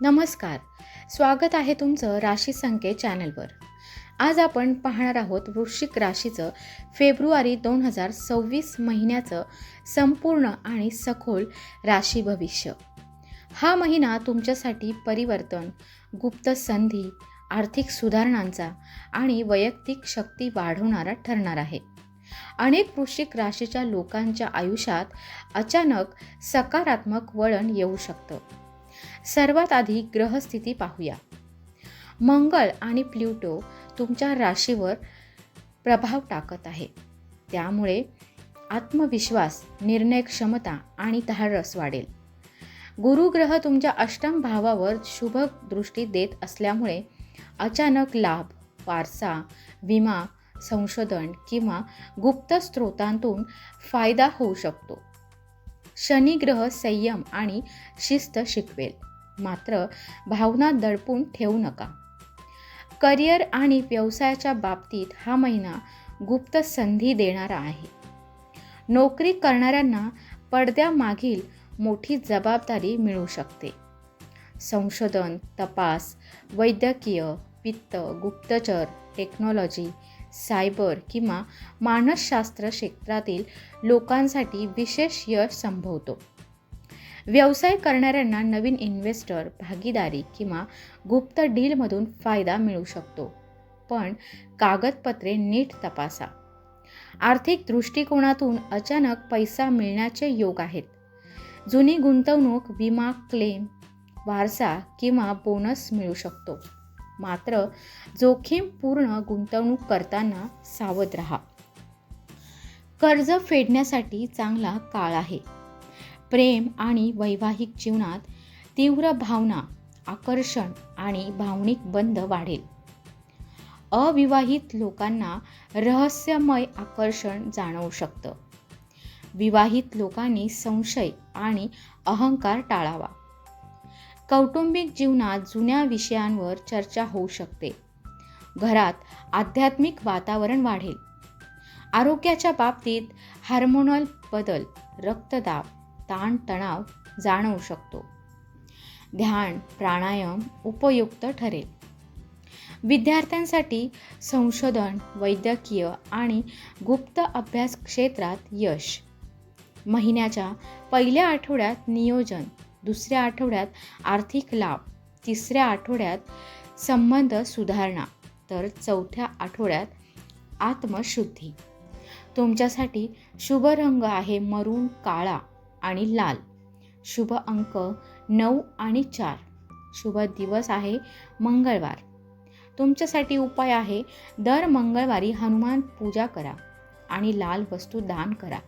नमस्कार, स्वागत आहे तुमचं राशी संकेत चॅनलवर. आज आपण पाहणार आहोत वृश्चिक राशीचं फेब्रुवारी 2026 महिन्याचं संपूर्ण आणि सखोल राशी भविष्य. हा महिना तुमच्यासाठी परिवर्तन, गुप्त संधी, आर्थिक सुधारणांचा आणि वैयक्तिक शक्ती वाढवणारा ठरणार आहे. अनेक वृश्चिक राशीच्या लोकांच्या आयुष्यात अचानक सकारात्मक वळण येऊ शकतं. सर्वात आधी ग्रहस्थिती पाहूया. मंगळ आणि प्लुटो तुमच्या राशीवर प्रभाव टाकत आहे. त्यामुळे आत्मविश्वास, निर्णय क्षमता आणि धाडस वाढेल. गुरु ग्रह तुमच्या अष्टम भावावर शुभ दृष्टी देत असल्यामुळे अचानक लाभ, वारसा, विमा, संशोधन किंवा गुप्त स्रोतांतून फायदा होऊ शकतो. शनी ग्रह संयम आणि शिस्त शिकवेल, मात्र भावना दडपून ठेवू नका. करिअर आणि व्यवसायाच्या बाबतीत हा महिना गुप्त संधी देणारा आहे. नोकरी करणाऱ्यांना पडद्यामागील मोठी जबाबदारी मिळू शकते. संशोधन, तपास, वैद्यकीय, वित्त, गुप्तचर, टेक्नॉलॉजी, सायबर किंवा मानसशास्त्र क्षेत्रातील लोकांसाठी विशेष यश संभवतो. व्यवसाय करणाऱ्यांना नवीन इन्व्हेस्टर, भागीदारी किंवा गुप्त डीलमधून फायदा मिळू शकतो, पण कागदपत्रे नीट तपासा. आर्थिक दृष्टिकोनातून अचानक पैसा मिळण्याचे योग आहेत. जुनी गुंतवणूक, विमा क्लेम, वारसा किंवा बोनस मिळू शकतो, मात्र जोखीमपूर्ण गुंतवणूक करताना सावध राहा. कर्ज फेडण्यासाठी चांगला काळ आहे. प्रेम आणि वैवाहिक जीवनात तीव्र भावना, आकर्षण आणि भावनिक बंध वाढेल. अविवाहित लोकांना रहस्यमय आकर्षण जाणवू शकतं. विवाहित लोकांनी संशय आणि अहंकार टाळावा. कौटुंबिक जीवनात जुन्या विषयांवर चर्चा होऊ शकते. घरात आध्यात्मिक वातावरण वाढेल. आरोग्याच्या बाबतीत हार्मोनल बदल, रक्तदाब, ताणतणाव जाणवू शकतो. ध्यान, प्राणायाम उपयुक्त ठरेल. विद्यार्थ्यांसाठी संशोधन, वैद्यकीय आणि गुप्त अभ्यास क्षेत्रात यश. महिन्याच्या पहिल्या आठवड्यात नियोजन, दुसऱ्या आठवड्यात आर्थिक लाभ, तिसऱ्या आठवड्यात संबंध सुधारणा, तर चौथ्या आठवड्यात आत्मशुद्धी. तुमच्यासाठी शुभ रंग आहे मरून, काळा आणि लाल. शुभ अंक 9 आणि 4. शुभ दिवस आहे मंगळवार. तुमच्यासाठी उपाय आहे दर मंगळवारी हनुमान पूजा करा आणि लाल वस्तू दान करा.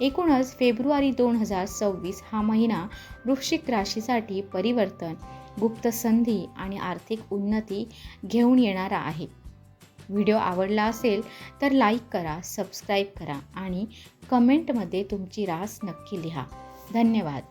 एकूणच फेब्रुवारी 2026 हा महिना वृश्चिक राशीसाठी परिवर्तन, गुप्त संधी आणि आर्थिक उन्नती घेऊन येणारा आहे. व्हिडिओ आवडला असेल तर लाईक करा, सबस्क्राईब करा आणि कमेंटमध्ये तुमची रास नक्की लिहा. धन्यवाद.